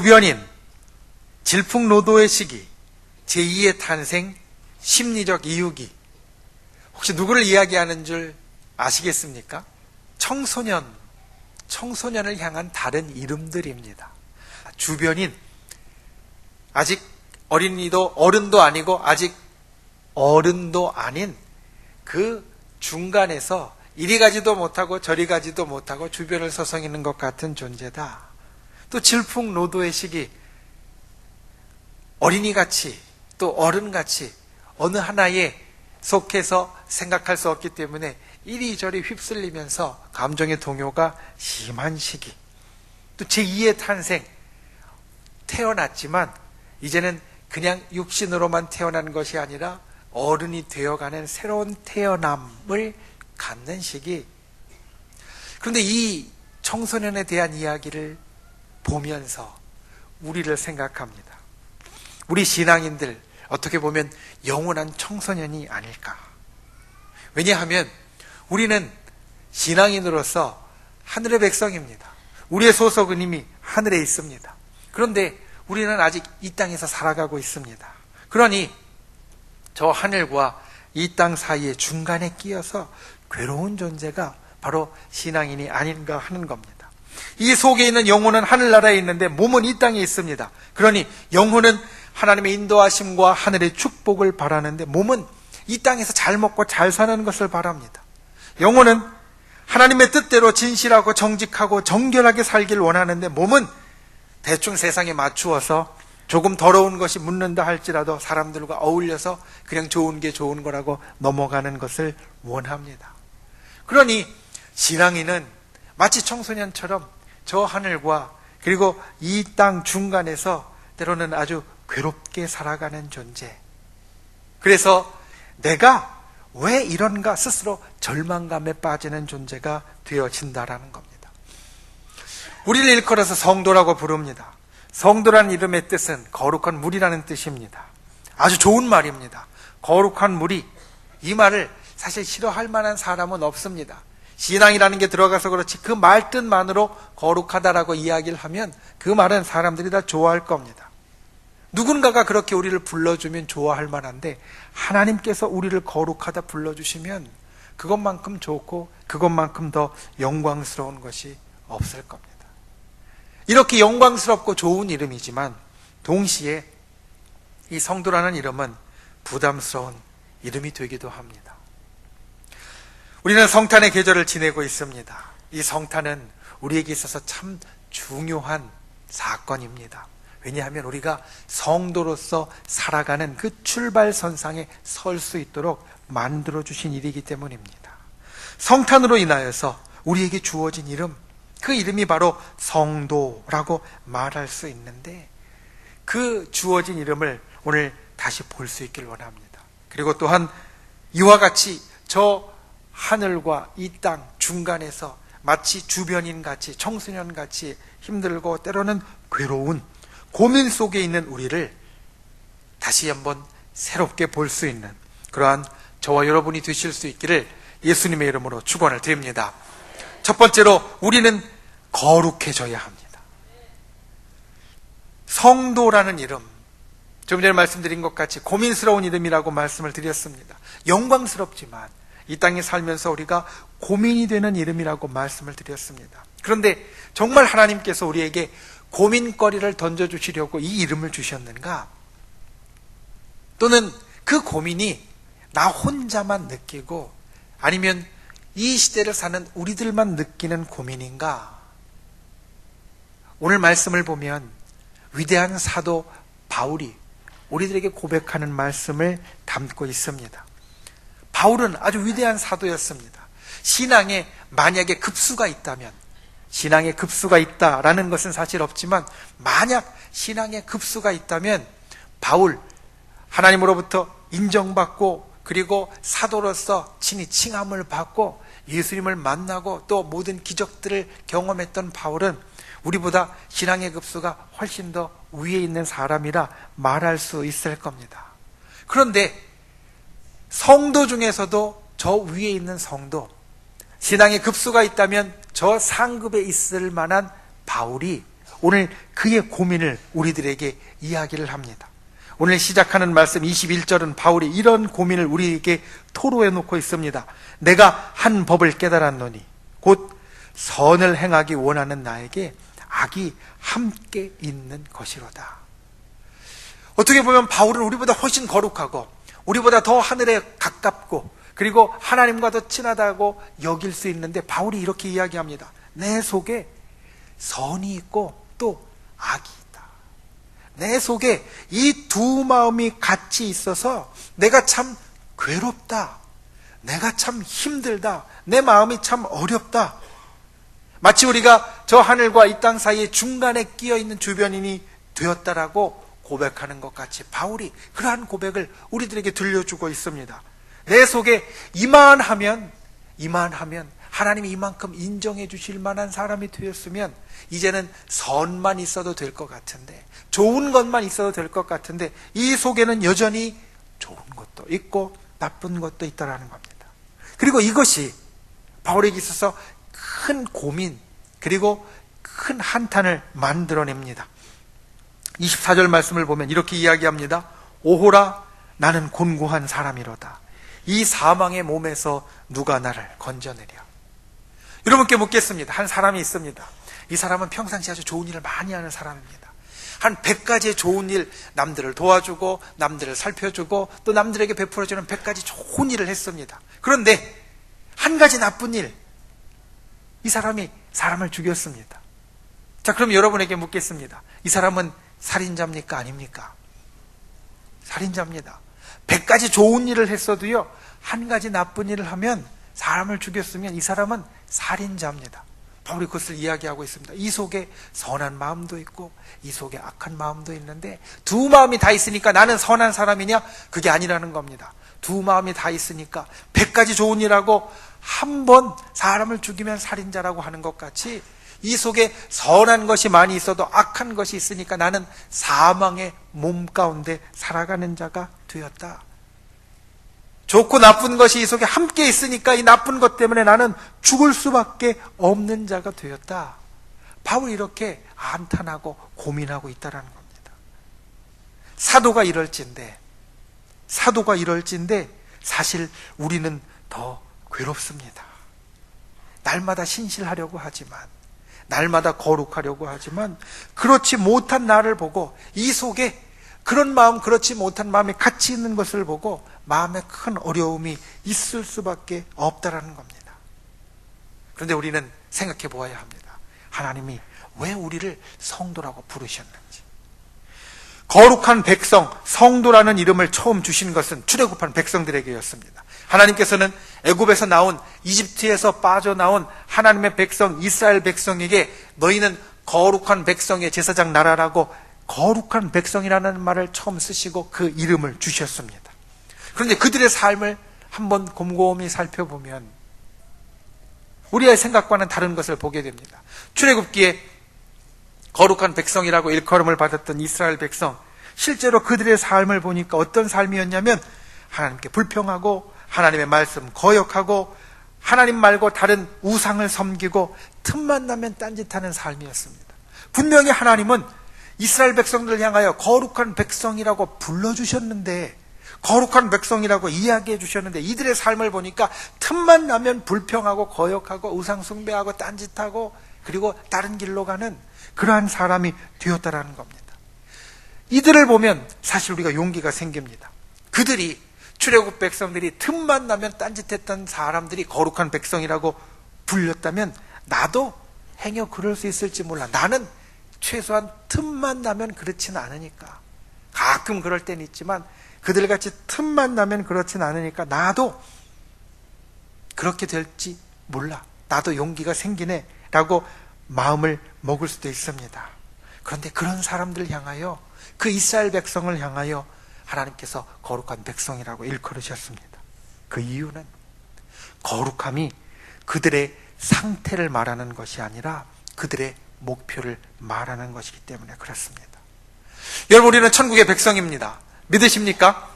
주변인, 질풍노도의 시기, 제2의 탄생, 심리적 이유기. 혹시 누구를 이야기하는 줄 아시겠습니까? 청소년을 향한 다른 이름들입니다. 주변인, 아직 어린이도 어른도 아니고 아직 어른도 아닌 그 중간에서 이리 가지도 못하고 저리 가지도 못하고 주변을 서성이는 것 같은 존재다. 또 질풍노도의 시기, 어린이같이 또 어른같이 어느 하나에 속해서 생각할 수 없기 때문에 이리저리 휩쓸리면서 감정의 동요가 심한 시기. 또 제2의 탄생, 태어났지만 이제는 그냥 육신으로만 태어난 것이 아니라 어른이 되어가는 새로운 태어남을 갖는 시기. 그런데 이 청소년에 대한 이야기를 보면서 우리를 생각합니다. 우리 신앙인들 어떻게 보면 영원한 청소년이 아닐까. 왜냐하면 우리는 신앙인으로서 하늘의 백성입니다. 우리의 소속은 이미 하늘에 있습니다. 그런데 우리는 아직 이 땅에서 살아가고 있습니다. 그러니 저 하늘과 이 땅 사이의 중간에 끼어서 괴로운 존재가 바로 신앙인이 아닌가 하는 겁니다. 이 속에 있는 영혼은 하늘나라에 있는데 몸은 이 땅에 있습니다. 그러니 영혼은 하나님의 인도하심과 하늘의 축복을 바라는데 몸은 이 땅에서 잘 먹고 잘 사는 것을 바랍니다. 영혼은 하나님의 뜻대로 진실하고 정직하고 정결하게 살길 원하는데 몸은 대충 세상에 맞추어서 조금 더러운 것이 묻는다 할지라도 사람들과 어울려서 그냥 좋은 게 좋은 거라고 넘어가는 것을 원합니다. 그러니 신앙인은 마치 청소년처럼 저 하늘과 그리고 이 땅 중간에서 때로는 아주 괴롭게 살아가는 존재. 그래서 내가 왜 이런가 스스로 절망감에 빠지는 존재가 되어진다라는 겁니다. 우리를 일컬어서 성도라고 부릅니다. 성도라는 이름의 뜻은 거룩한 물이라는 뜻입니다. 아주 좋은 말입니다. 거룩한 물이, 이 말을 사실 싫어할 만한 사람은 없습니다. 신앙이라는 게 들어가서 그렇지 그 말뜻만으로 거룩하다라고 이야기를 하면 그 말은 사람들이 다 좋아할 겁니다. 누군가가 그렇게 우리를 불러주면 좋아할 만한데 하나님께서 우리를 거룩하다 불러주시면 그것만큼 좋고 그것만큼 더 영광스러운 것이 없을 겁니다. 이렇게 영광스럽고 좋은 이름이지만 동시에 이 성도라는 이름은 부담스러운 이름이 되기도 합니다. 우리는 성탄의 계절을 지내고 있습니다. 이 성탄은 우리에게 있어서 참 중요한 사건입니다. 왜냐하면 우리가 성도로서 살아가는 그 출발선상에 설 수 있도록 만들어주신 일이기 때문입니다. 성탄으로 인하여서 우리에게 주어진 이름, 그 이름이 바로 성도라고 말할 수 있는데 그 주어진 이름을 오늘 다시 볼 수 있길 원합니다. 그리고 또한 이와 같이 저 하늘과 이 땅 중간에서 마치 주변인같이 청소년같이 힘들고 때로는 괴로운 고민 속에 있는 우리를 다시 한번 새롭게 볼 수 있는 그러한 저와 여러분이 되실 수 있기를 예수님의 이름으로 축원을 드립니다. 첫 번째로 우리는 거룩해져야 합니다. 성도라는 이름, 좀 전에 말씀드린 것 같이 고민스러운 이름이라고 말씀을 드렸습니다. 영광스럽지만 이 땅에 살면서 우리가 고민이 되는 이름이라고 말씀을 드렸습니다. 그런데 정말 하나님께서 우리에게 고민거리를 던져주시려고 이 이름을 주셨는가? 또는 그 고민이 나 혼자만 느끼고 아니면 이 시대를 사는 우리들만 느끼는 고민인가? 오늘 말씀을 보면 위대한 사도 바울이 우리들에게 고백하는 말씀을 담고 있습니다. 바울은 아주 위대한 사도였습니다. 신앙에 만약에 급수가 있다면, 신앙에 급수가 있다라는 것은 사실 없지만 만약 신앙에 급수가 있다면 바울, 하나님으로부터 인정받고 그리고 사도로서 친히 칭함을 받고 예수님을 만나고 또 모든 기적들을 경험했던 바울은 우리보다 신앙의 급수가 훨씬 더 위에 있는 사람이라 말할 수 있을 겁니다. 그런데 성도 중에서도 저 위에 있는 성도, 신앙의 급수가 있다면 저 상급에 있을 만한 바울이 오늘 그의 고민을 우리들에게 이야기를 합니다. 오늘 시작하는 말씀 21절은 바울이 이런 고민을 우리에게 토로해 놓고 있습니다. 내가 한 법을 깨달았노니 곧 선을 행하기 원하는 나에게 악이 함께 있는 것이로다. 어떻게 보면 바울은 우리보다 훨씬 거룩하고 우리보다 더 하늘에 가깝고 그리고 하나님과 더 친하다고 여길 수 있는데 바울이 이렇게 이야기합니다. 내 속에 선이 있고 또 악이 있다. 내 속에 이 두 마음이 같이 있어서 내가 참 괴롭다. 내가 참 힘들다. 내 마음이 참 어렵다. 마치 우리가 저 하늘과 이 땅 사이에 중간에 끼어 있는 주변인이 되었다라고 고백하는 것 같이 바울이 그러한 고백을 우리들에게 들려주고 있습니다. 내 속에 이만하면 하나님이 이만큼 인정해 주실 만한 사람이 되었으면 이제는 선만 있어도 될 것 같은데, 좋은 것만 있어도 될 것 같은데 이 속에는 여전히 좋은 것도 있고 나쁜 것도 있다라는 겁니다. 그리고 이것이 바울에게 있어서 큰 고민 그리고 큰 한탄을 만들어냅니다. 24절 말씀을 보면 이렇게 이야기합니다. 오호라 나는 곤고한 사람이로다. 이 사망의 몸에서 누가 나를 건져내랴. 여러분께 묻겠습니다. 한 사람이 있습니다. 이 사람은 평상시 아주 좋은 일을 많이 하는 사람입니다. 한 100가지의 좋은 일, 남들을 도와주고 남들을 살펴주고 또 남들에게 베풀어주는 100가지 좋은 일을 했습니다. 그런데 한 가지 나쁜 일, 이 사람이 사람을 죽였습니다. 자, 그럼 여러분에게 묻겠습니다. 이 사람은 살인자입니까? 아닙니까? 살인자입니다. 100가지 좋은 일을 했어도요, 한 가지 나쁜 일을 하면, 사람을 죽였으면 이 사람은 살인자입니다. 바울이 그것을 이야기하고 있습니다. 이 속에 선한 마음도 있고 이 속에 악한 마음도 있는데 두 마음이 다 있으니까 나는 선한 사람이냐? 그게 아니라는 겁니다. 두 마음이 다 있으니까 100가지 좋은 일하고 한 번 사람을 죽이면 살인자라고 하는 것 같이 이 속에 선한 것이 많이 있어도 악한 것이 있으니까 나는 사망의 몸 가운데 살아가는 자가 되었다. 좋고 나쁜 것이 이 속에 함께 있으니까 이 나쁜 것 때문에 나는 죽을 수밖에 없는 자가 되었다. 바울이 이렇게 한탄하고 고민하고 있다는 겁니다. 사도가 이럴진데 사실 우리는 더 괴롭습니다. 날마다 신실하려고 하지만, 날마다 거룩하려고 하지만 그렇지 못한 나를 보고 이 속에 그런 마음, 그렇지 못한 마음이 같이 있는 것을 보고 마음에 큰 어려움이 있을 수밖에 없다라는 겁니다. 그런데 우리는 생각해 보아야 합니다. 하나님이 왜 우리를 성도라고 부르셨는지. 거룩한 백성, 성도라는 이름을 처음 주신 것은 출애굽한 백성들에게였습니다. 하나님께서는 애굽에서 나온, 이집트에서 빠져나온 하나님의 백성, 이스라엘 백성에게 너희는 거룩한 백성의 제사장 나라라고 거룩한 백성이라는 말을 처음 쓰시고 그 이름을 주셨습니다. 그런데 그들의 삶을 한번 곰곰이 살펴보면 우리의 생각과는 다른 것을 보게 됩니다. 출애굽기에 거룩한 백성이라고 일컬음을 받았던 이스라엘 백성, 실제로 그들의 삶을 보니까 어떤 삶이었냐면 하나님께 불평하고 하나님의 말씀 거역하고 하나님 말고 다른 우상을 섬기고 틈만 나면 딴짓하는 삶이었습니다. 분명히 하나님은 이스라엘 백성들을 향하여 거룩한 백성이라고 불러주셨는데, 거룩한 백성이라고 이야기해 주셨는데 이들의 삶을 보니까 틈만 나면 불평하고 거역하고 우상 숭배하고 딴짓하고 그리고 다른 길로 가는 그러한 사람이 되었다라는 겁니다. 이들을 보면 사실 우리가 용기가 생깁니다. 그들이, 출애굽 백성들이 틈만 나면 딴짓했던 사람들이 거룩한 백성이라고 불렸다면 나도 행여 그럴 수 있을지 몰라. 나는 최소한 틈만 나면 그렇지는 않으니까, 가끔 그럴 때는 있지만 그들같이 틈만 나면 그렇지는 않으니까 나도 그렇게 될지 몰라. 나도 용기가 생기네 라고 마음을 먹을 수도 있습니다. 그런데 그런 사람들을 향하여, 그 이스라엘 백성을 향하여 하나님께서 거룩한 백성이라고 일컬으셨습니다. 그 이유는 거룩함이 그들의 상태를 말하는 것이 아니라 그들의 목표를 말하는 것이기 때문에 그렇습니다. 여러분, 우리는 천국의 백성입니다. 믿으십니까?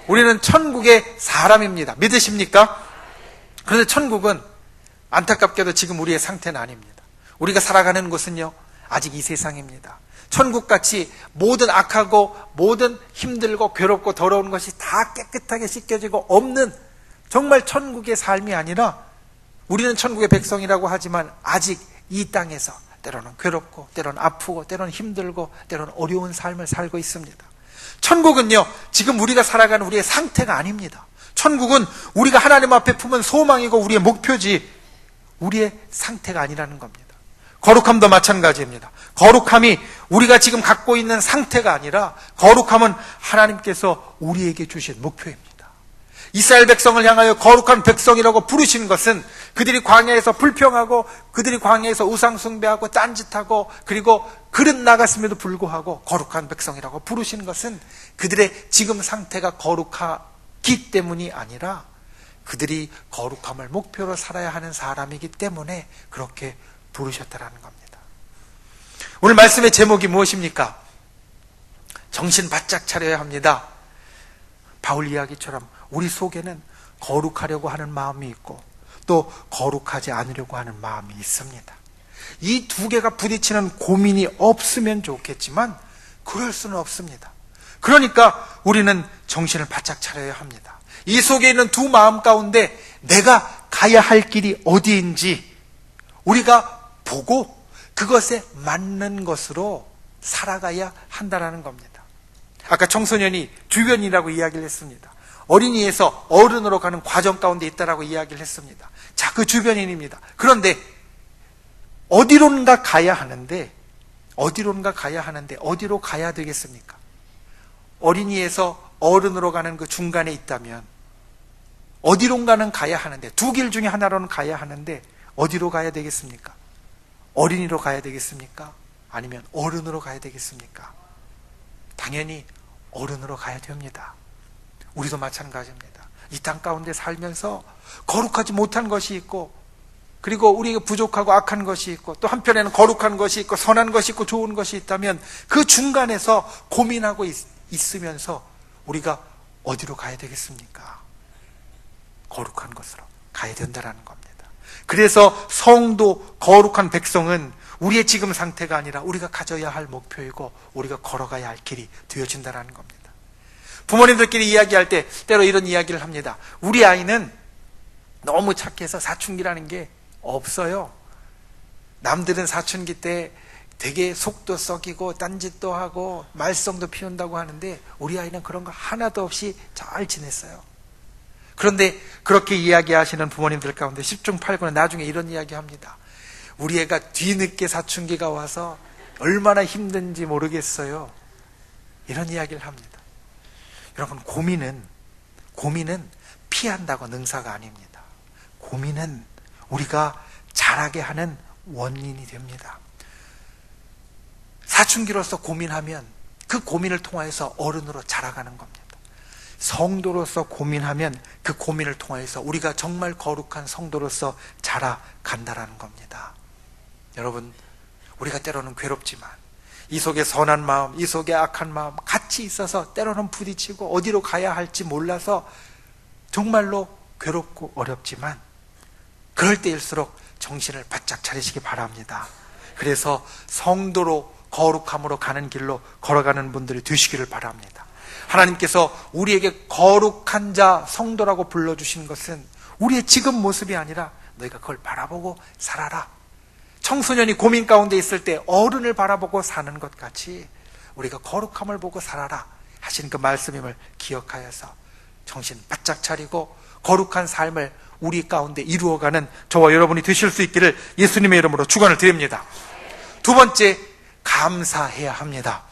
우리는 천국의 사람입니다. 믿으십니까? 그런데 천국은 안타깝게도 지금 우리의 상태는 아닙니다. 우리가 살아가는 곳은요, 아직 이 세상입니다. 천국같이 모든 악하고 모든 힘들고 괴롭고 더러운 것이 다 깨끗하게 씻겨지고 없는 정말 천국의 삶이 아니라, 우리는 천국의 백성이라고 하지만 아직 이 땅에서 때로는 괴롭고 때로는 아프고 때로는 힘들고 때로는 어려운 삶을 살고 있습니다. 천국은요, 지금 우리가 살아가는 우리의 상태가 아닙니다. 천국은 우리가 하나님 앞에 품은 소망이고 우리의 목표지 우리의 상태가 아니라는 겁니다. 거룩함도 마찬가지입니다. 거룩함이 우리가 지금 갖고 있는 상태가 아니라, 거룩함은 하나님께서 우리에게 주신 목표입니다. 이스라엘 백성을 향하여 거룩한 백성이라고 부르신 것은 그들이 광야에서 불평하고 그들이 광야에서 우상 숭배하고 딴짓하고 그리고 그릇 나갔음에도 불구하고 거룩한 백성이라고 부르신 것은 그들의 지금 상태가 거룩하기 때문이 아니라 그들이 거룩함을 목표로 살아야 하는 사람이기 때문에 그렇게 부르셨다라는 겁니다. 오늘 말씀의 제목이 무엇입니까? 정신 바짝 차려야 합니다. 바울 이야기처럼 우리 속에는 거룩하려고 하는 마음이 있고 또 거룩하지 않으려고 하는 마음이 있습니다. 이 두 개가 부딪히는 고민이 없으면 좋겠지만 그럴 수는 없습니다. 그러니까 우리는 정신을 바짝 차려야 합니다. 이 속에 있는 두 마음 가운데 내가 가야 할 길이 어디인지 우리가 보고 그것에 맞는 것으로 살아가야 한다는 겁니다. 아까 청소년이 주변이라고 이야기를 했습니다. 어린이에서 어른으로 가는 과정 가운데 있다라고 이야기를 했습니다. 자, 그 주변인입니다. 그런데 어디론가 가야 하는데 어디로 가야 되겠습니까? 어린이에서 어른으로 가는 그 중간에 있다면 어디론가는 가야 하는데, 두 길 중에 하나로는 가야 하는데 어디로 가야 되겠습니까? 어린이로 가야 되겠습니까? 아니면 어른으로 가야 되겠습니까? 당연히 어른으로 가야 됩니다. 우리도 마찬가지입니다. 이 땅 가운데 살면서 거룩하지 못한 것이 있고, 그리고 우리가 부족하고 악한 것이 있고, 또 한편에는 거룩한 것이 있고 선한 것이 있고 좋은 것이 있다면 그 중간에서 고민하고 있으면서 우리가 어디로 가야 되겠습니까? 거룩한 것으로 가야 된다는 겁니다. 그래서 성도, 거룩한 백성은 우리의 지금 상태가 아니라 우리가 가져야 할 목표이고 우리가 걸어가야 할 길이 되어진다는 겁니다. 부모님들끼리 이야기할 때 때로 이런 이야기를 합니다. 우리 아이는 너무 착해서 사춘기라는 게 없어요. 남들은 사춘기 때 되게 속도 썩이고 딴짓도 하고 말썽도 피운다고 하는데 우리 아이는 그런 거 하나도 없이 잘 지냈어요. 그런데 그렇게 이야기하시는 부모님들 가운데 10중 8구는 나중에 이런 이야기합니다. 우리 애가 뒤늦게 사춘기가 와서 얼마나 힘든지 모르겠어요. 이런 이야기를 합니다. 여러분, 고민은 피한다고 능사가 아닙니다. 고민은 우리가 자라게 하는 원인이 됩니다. 사춘기로서 고민하면 그 고민을 통해서 어른으로 자라가는 겁니다. 성도로서 고민하면 그 고민을 통해서 우리가 정말 거룩한 성도로서 자라간다라는 겁니다. 여러분, 우리가 때로는 괴롭지만 이 속에 선한 마음, 이 속에 악한 마음 같이 있어서 때로는 부딪히고 어디로 가야 할지 몰라서 정말로 괴롭고 어렵지만 그럴 때일수록 정신을 바짝 차리시기 바랍니다. 그래서 성도로 거룩함으로 가는 길로 걸어가는 분들이 되시기를 바랍니다. 하나님께서 우리에게 거룩한 자, 성도라고 불러주신 것은 우리의 지금 모습이 아니라 너희가 그걸 바라보고 살아라. 청소년이 고민 가운데 있을 때 어른을 바라보고 사는 것 같이 우리가 거룩함을 보고 살아라 하신 그 말씀임을 기억하여서 정신 바짝 차리고 거룩한 삶을 우리 가운데 이루어가는 저와 여러분이 되실 수 있기를 예수님의 이름으로 축원을 드립니다. 두 번째, 감사해야 합니다.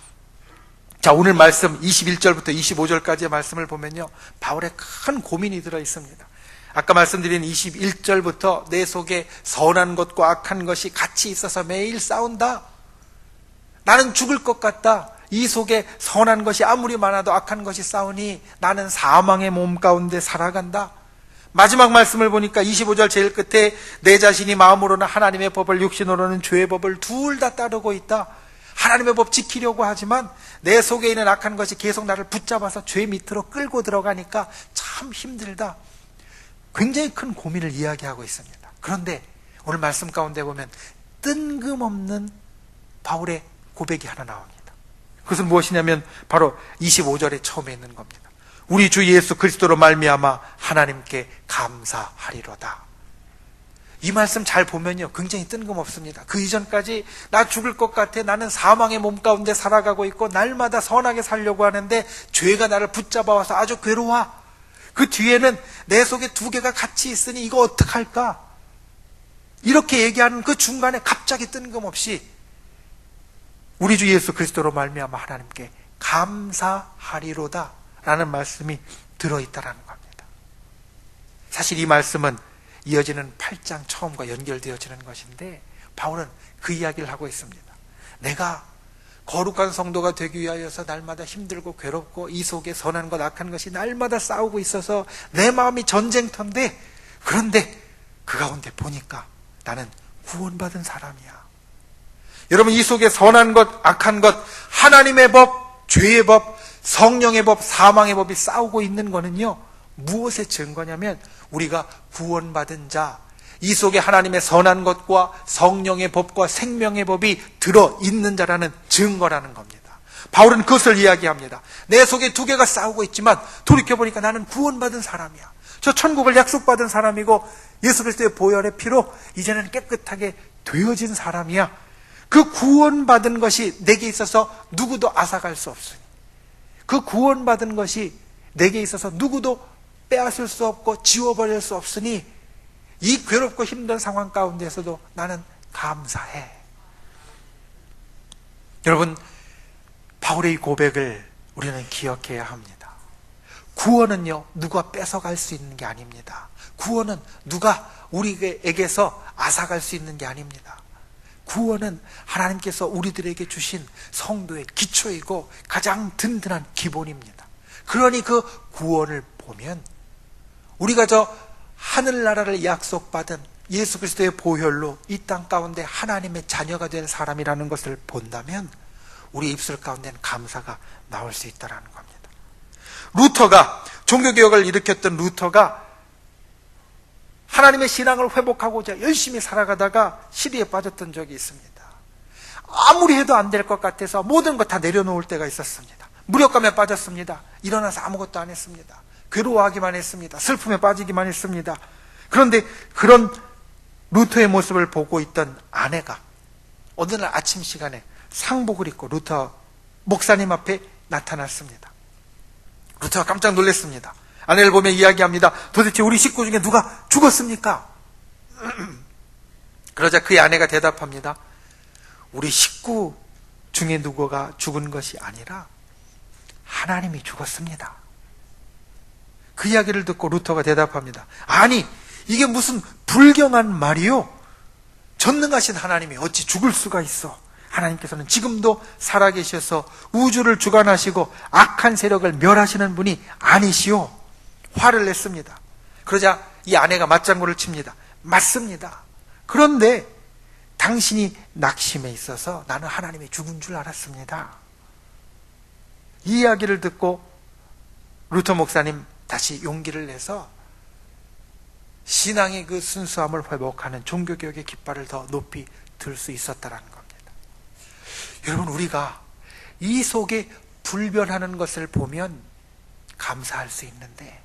자, 오늘 말씀 21절부터 25절까지의 말씀을 보면요, 바울의 큰 고민이 들어 있습니다. 아까 말씀드린 21절부터 내 속에 선한 것과 악한 것이 같이 있어서 매일 싸운다. 나는 죽을 것 같다. 이 속에 선한 것이 아무리 많아도 악한 것이 싸우니 나는 사망의 몸 가운데 살아간다. 마지막 말씀을 보니까 25절 제일 끝에 내 자신이 마음으로는 하나님의 법을, 육신으로는 죄의 법을 둘 다 따르고 있다. 하나님의 법 지키려고 하지만 내 속에 있는 악한 것이 계속 나를 붙잡아서 죄 밑으로 끌고 들어가니까 참 힘들다. 굉장히 큰 고민을 이야기하고 있습니다. 그런데 오늘 말씀 가운데 보면 뜬금없는 바울의 고백이 하나 나옵니다. 그것은 무엇이냐면 바로 25절에 처음에 있는 겁니다. 우리 주 예수 그리스도로 말미암아 하나님께 감사하리로다. 이 말씀 잘 보면요, 굉장히 뜬금없습니다. 그 이전까지 나 죽을 것 같아, 나는 사망의 몸 가운데 살아가고 있고 날마다 선하게 살려고 하는데 죄가 나를 붙잡아와서 아주 괴로워. 그 뒤에는 내 속에 두 개가 같이 있으니 이거 어떡할까? 이렇게 얘기하는 그 중간에 갑자기 뜬금없이 우리 주 예수 그리스도로 말미암아 하나님께 감사하리로다 라는 말씀이 들어있다라는 겁니다. 사실 이 말씀은 이어지는 8장 처음과 연결되어지는 것인데 바울은 그 이야기를 하고 있습니다. 내가 거룩한 성도가 되기 위하여서 날마다 힘들고 괴롭고 이 속에 선한 것 악한 것이 날마다 싸우고 있어서 내 마음이 전쟁터인데, 그런데 그 가운데 보니까 나는 구원받은 사람이야. 여러분, 이 속에 선한 것 악한 것, 하나님의 법, 죄의 법, 성령의 법, 사망의 법이 싸우고 있는 거는요, 무엇의 증거냐면 우리가 구원받은 자, 이 속에 하나님의 선한 것과 성령의 법과 생명의 법이 들어있는 자라는 증거라는 겁니다. 바울은 그것을 이야기합니다. 내 속에 두 개가 싸우고 있지만 돌이켜보니까 나는 구원받은 사람이야. 저 천국을 약속받은 사람이고 예수 그리스도의 보혈의 피로 이제는 깨끗하게 되어진 사람이야. 그 구원받은 것이 내게 있어서 누구도 앗아갈 수 없으니, 그 구원받은 것이 내게 있어서 누구도 빼앗을 수 없고 지워버릴 수 없으니 이 괴롭고 힘든 상황 가운데서도 나는 감사해. 여러분, 바울의 이 고백을 우리는 기억해야 합니다. 구원은요, 누가 뺏어갈 수 있는 게 아닙니다. 구원은 누가 우리에게서 앗아갈 수 있는 게 아닙니다. 구원은 하나님께서 우리들에게 주신 성도의 기초이고 가장 든든한 기본입니다. 그러니 그 구원을 보면 우리가 저 하늘나라를 약속받은 예수 그리스도의 보혈로 이 땅 가운데 하나님의 자녀가 된 사람이라는 것을 본다면 우리 입술 가운데는 감사가 나올 수 있다는 겁니다. 루터가, 종교개혁을 일으켰던 루터가 하나님의 신앙을 회복하고자 열심히 살아가다가 시리에 빠졌던 적이 있습니다. 아무리 해도 안 될 것 같아서 모든 것 다 내려놓을 때가 있었습니다. 무력감에 빠졌습니다. 일어나서 아무것도 안 했습니다. 괴로워하기만 했습니다. 슬픔에 빠지기만 했습니다. 그런데 그런 루터의 모습을 보고 있던 아내가 어느 날 아침 시간에 상복을 입고 루터 목사님 앞에 나타났습니다. 루터가 깜짝 놀랐습니다. 아내를 보며 이야기합니다. 도대체 우리 식구 중에 누가 죽었습니까? 그러자 그의 아내가 대답합니다. 우리 식구 중에 누구가 죽은 것이 아니라 하나님이 죽었습니다. 그 이야기를 듣고 루터가 대답합니다. 아니, 이게 무슨 불경한 말이요? 전능하신 하나님이 어찌 죽을 수가 있어? 하나님께서는 지금도 살아계셔서 우주를 주관하시고 악한 세력을 멸하시는 분이 아니시오. 화를 냈습니다. 그러자 이 아내가 맞장구를 칩니다. 맞습니다. 그런데 당신이 낙심에 있어서 나는 하나님이 죽은 줄 알았습니다. 이 이야기를 듣고 루터 목사님 다시 용기를 내서 신앙의 그 순수함을 회복하는 종교개혁의 깃발을 더 높이 들 수 있었다는 겁니다. 여러분, 우리가 이 속에 불변하는 것을 보면 감사할 수 있는데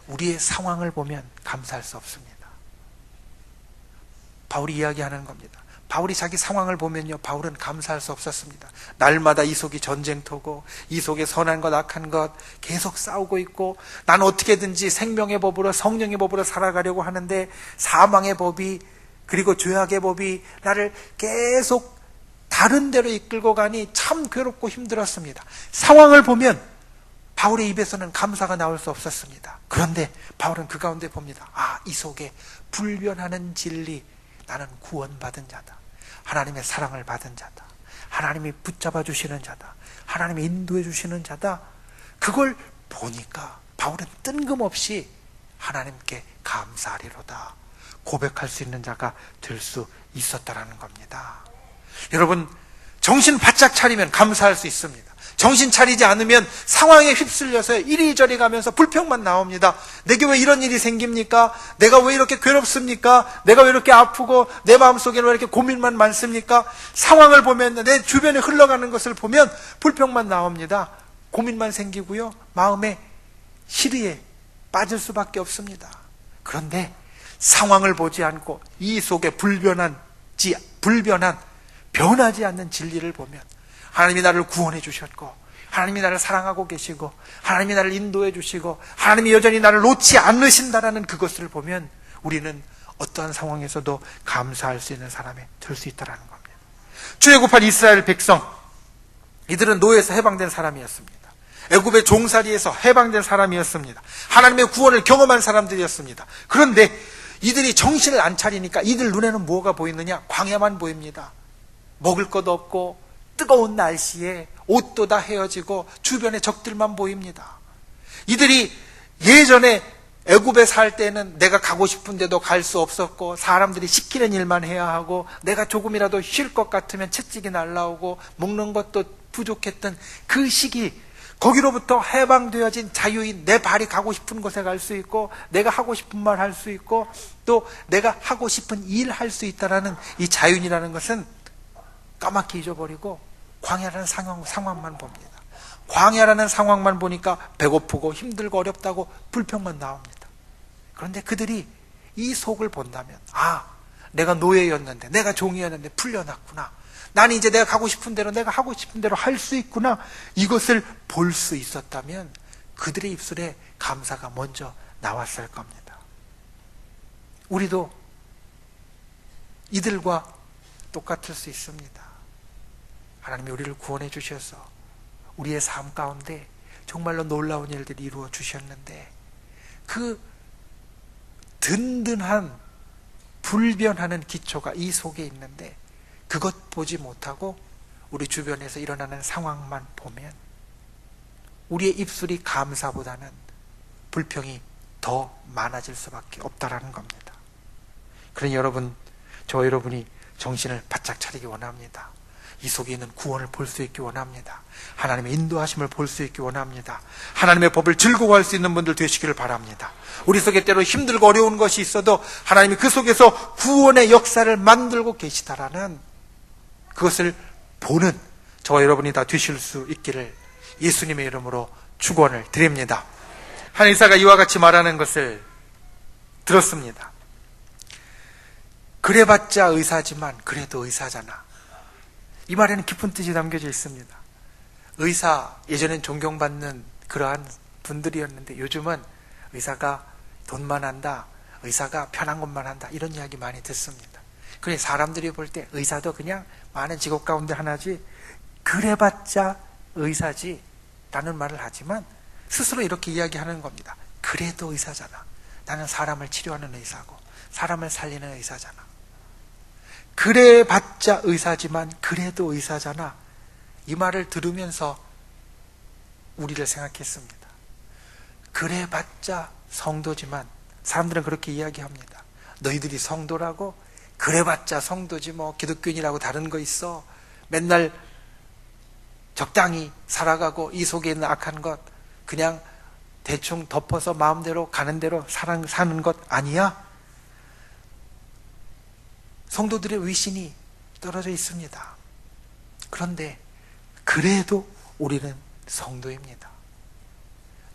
우리의 상황을 보면 감사할 수 없습니다. 바울이 이야기하는 겁니다. 바울이 자기 상황을 보면요, 바울은 감사할 수 없었습니다. 날마다 이 속이 전쟁터고 이 속에 선한 것 악한 것 계속 싸우고 있고 난 어떻게든지 생명의 법으로 성령의 법으로 살아가려고 하는데 사망의 법이 그리고 죄악의 법이 나를 계속 다른 데로 이끌고 가니 참 괴롭고 힘들었습니다. 상황을 보면 바울의 입에서는 감사가 나올 수 없었습니다. 그런데 바울은 그 가운데 봅니다. 아, 이 속에 불변하는 진리, 나는 구원받은 자다. 하나님의 사랑을 받은 자다. 하나님이 붙잡아 주시는 자다. 하나님이 인도해 주시는 자다. 그걸 보니까 바울은 뜬금없이 하나님께 감사하리로다 고백할 수 있는 자가 될 수 있었다라는 겁니다. 여러분, 정신 바짝 차리면 감사할 수 있습니다. 정신 차리지 않으면 상황에 휩쓸려서 이리저리 가면서 불평만 나옵니다. 내게 왜 이런 일이 생깁니까? 내가 왜 이렇게 괴롭습니까? 내가 왜 이렇게 아프고 내 마음속에는 왜 이렇게 고민만 많습니까? 상황을 보면, 내 주변에 흘러가는 것을 보면 불평만 나옵니다. 고민만 생기고요, 마음에 시리에 빠질 수밖에 없습니다. 그런데 상황을 보지 않고 이 속에 불변한 변하지 않는 진리를 보면, 하나님이 나를 구원해 주셨고, 하나님이 나를 사랑하고 계시고, 하나님이 나를 인도해 주시고, 하나님이 여전히 나를 놓지 않으신다라는 그것을 보면 우리는 어떠한 상황에서도 감사할 수 있는 사람이 될 수 있다는 겁니다. 출애굽한 이스라엘 백성, 이들은 노예에서 해방된 사람이었습니다. 애굽의 종살이에서 해방된 사람이었습니다. 하나님의 구원을 경험한 사람들이었습니다. 그런데 이들이 정신을 안 차리니까 이들 눈에는 뭐가 보이느냐? 광야만 보입니다. 먹을 것 없고 뜨거운 날씨에 옷도 다 헤어지고 주변에 적들만 보입니다. 이들이 예전에 애굽에 살 때는 내가 가고 싶은 데도 갈 수 없었고, 사람들이 시키는 일만 해야 하고, 내가 조금이라도 쉴 것 같으면 채찍이 날라오고 먹는 것도 부족했던 그 시기, 거기로부터 해방되어진 자유인 내 발이 가고 싶은 곳에 갈 수 있고, 내가 하고 싶은 말 할 수 있고, 또 내가 하고 싶은 일 할 수 있다라는 이 자유인이라는 것은 까맣게 잊어버리고 광야라는 상황만 봅니다. 광야라는 상황만 보니까 배고프고 힘들고 어렵다고 불평만 나옵니다. 그런데 그들이 이 속을 본다면, 아, 내가 노예였는데, 내가 종이었는데 풀려났구나, 나는 이제 내가 가고 싶은 대로, 내가 하고 싶은 대로 할 수 있구나, 이것을 볼 수 있었다면 그들의 입술에 감사가 먼저 나왔을 겁니다. 우리도 이들과 똑같을 수 있습니다. 하나님이 우리를 구원해 주셔서 우리의 삶 가운데 정말로 놀라운 일들이 이루어 주셨는데, 그 든든한 불변하는 기초가 이 속에 있는데, 그것 보지 못하고 우리 주변에서 일어나는 상황만 보면 우리의 입술이 감사보다는 불평이 더 많아질 수밖에 없다라는 겁니다. 그러니 여러분, 저 여러분이 정신을 바짝 차리기 원합니다. 이 속에 있는 구원을 볼 수 있기 원합니다. 하나님의 인도하심을 볼 수 있기 원합니다. 하나님의 법을 즐거워할 수 있는 분들 되시기를 바랍니다. 우리 속에 때로 힘들고 어려운 것이 있어도 하나님이 그 속에서 구원의 역사를 만들고 계시다라는 그것을 보는 저와 여러분이 다 되실 수 있기를 예수님의 이름으로 축원을 드립니다. 한 의사가 이와 같이 말하는 것을 들었습니다. 그래봤자 의사지만 그래도 의사잖아. 이 말에는 깊은 뜻이 담겨져 있습니다. 의사, 예전엔 존경받는 그러한 분들이었는데 요즘은 의사가 돈만 한다, 의사가 편한 것만 한다, 이런 이야기 많이 듣습니다. 그래, 사람들이 볼 때 의사도 그냥 많은 직업 가운데 하나지, 그래봤자 의사지 라는 말을 하지만 스스로 이렇게 이야기하는 겁니다. 그래도 의사잖아. 나는 사람을 치료하는 의사고 사람을 살리는 의사잖아. 그래봤자 의사지만 그래도 의사잖아. 이 말을 들으면서 우리를 생각했습니다. 그래봤자 성도지만, 사람들은 그렇게 이야기합니다. 너희들이 성도라고? 그래봤자 성도지 뭐, 기독교인이라고 다른 거 있어? 맨날 적당히 살아가고 이 속에 있는 악한 것 그냥 대충 덮어서 마음대로 가는 대로 사는 것 아니야? 성도들의 위신이 떨어져 있습니다. 그런데 그래도 우리는 성도입니다.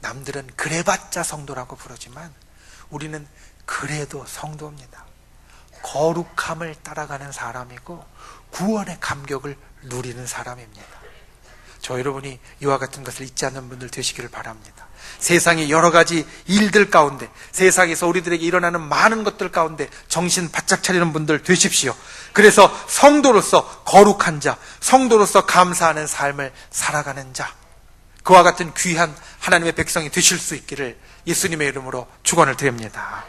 남들은 그래봤자 성도라고 부르지만 우리는 그래도 성도입니다. 거룩함을 따라가는 사람이고 구원의 감격을 누리는 사람입니다. 저 여러분이 이와 같은 것을 잊지 않는 분들 되시기를 바랍니다. 세상의 여러 가지 일들 가운데, 세상에서 우리들에게 일어나는 많은 것들 가운데 정신 바짝 차리는 분들 되십시오. 그래서 성도로서 거룩한 자, 성도로서 감사하는 삶을 살아가는 자, 그와 같은 귀한 하나님의 백성이 되실 수 있기를 예수님의 이름으로 축원을 드립니다.